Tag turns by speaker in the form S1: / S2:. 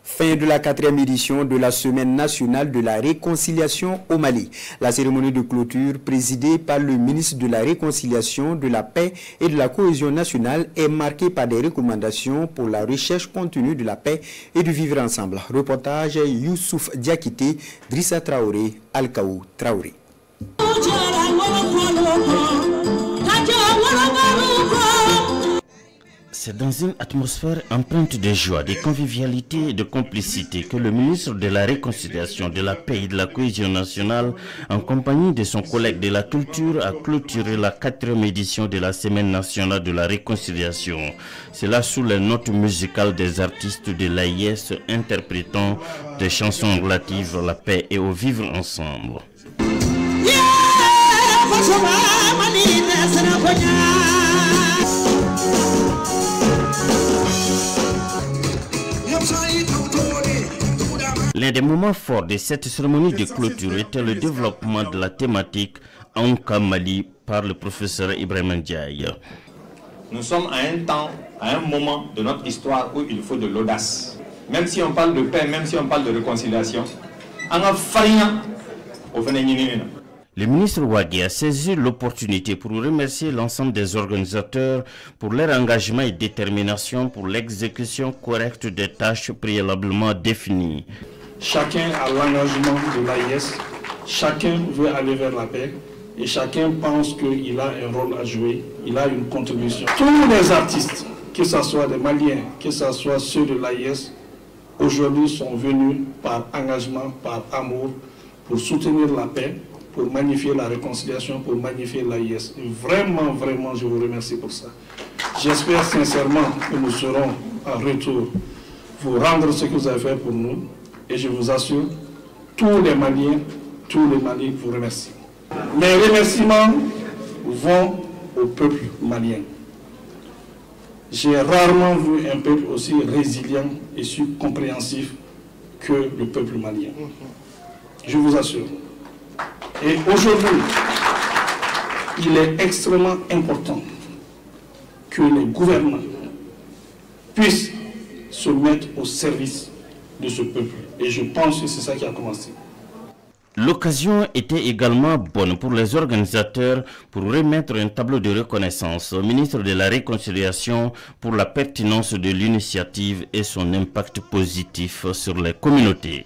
S1: Fin de la 4e édition de la Semaine nationale de la réconciliation au Mali. La cérémonie de clôture, présidée par le ministre de la Réconciliation, de la Paix et de la Cohésion nationale, est marquée par des recommandations pour la recherche continue de la paix et du vivre ensemble. Reportage Youssouf Diakité, Drissa Traoré, Alkaou Traoré.
S2: C'est dans une atmosphère empreinte de joie, de convivialité et de complicité que le ministre de la Réconciliation, de la Paix et de la Cohésion nationale, en compagnie de son collègue de la Culture, a clôturé la 4e édition de la Semaine nationale de la Réconciliation. Cela sous les notes musicales des artistes de l'AIS interprétant des chansons relatives à la paix et au vivre ensemble. L'un des moments forts de cette cérémonie de clôture était le développement de la thématique Anka Mali par le professeur Ibrahim Ndiaye.
S3: Nous sommes à un temps, à un moment de notre histoire où il faut de l'audace. Même si on parle de paix, même si on parle de réconciliation,
S2: le ministre Ouagui a saisi l'opportunité pour remercier l'ensemble des organisateurs pour leur engagement et détermination pour l'exécution correcte des tâches préalablement définies.
S4: Chacun a l'engagement de l'AIS, chacun veut aller vers la paix et chacun pense qu'il a un rôle à jouer, il a une contribution. Tous les artistes, que ce soit des Maliens, que ce soit ceux de l'AIS, aujourd'hui sont venus par engagement, par amour, pour soutenir la paix, pour magnifier la réconciliation, pour magnifier l'AIS. Vraiment, vraiment, je vous remercie pour ça. J'espère sincèrement que nous serons en retour vous rendre ce que vous avez fait pour nous. Et je vous assure, tous les Maliens vous remercient. Mes remerciements vont au peuple malien. J'ai rarement vu un peuple aussi résilient et si compréhensif que le peuple malien. Je vous assure. Et aujourd'hui, il est extrêmement important que les gouvernants puissent se mettre au service de ce peuple. Et je pense que c'est ça qui a commencé.
S2: L'occasion était également bonne pour les organisateurs pour remettre un tableau de reconnaissance au ministre de la Réconciliation pour la pertinence de l'initiative et son impact positif sur les communautés.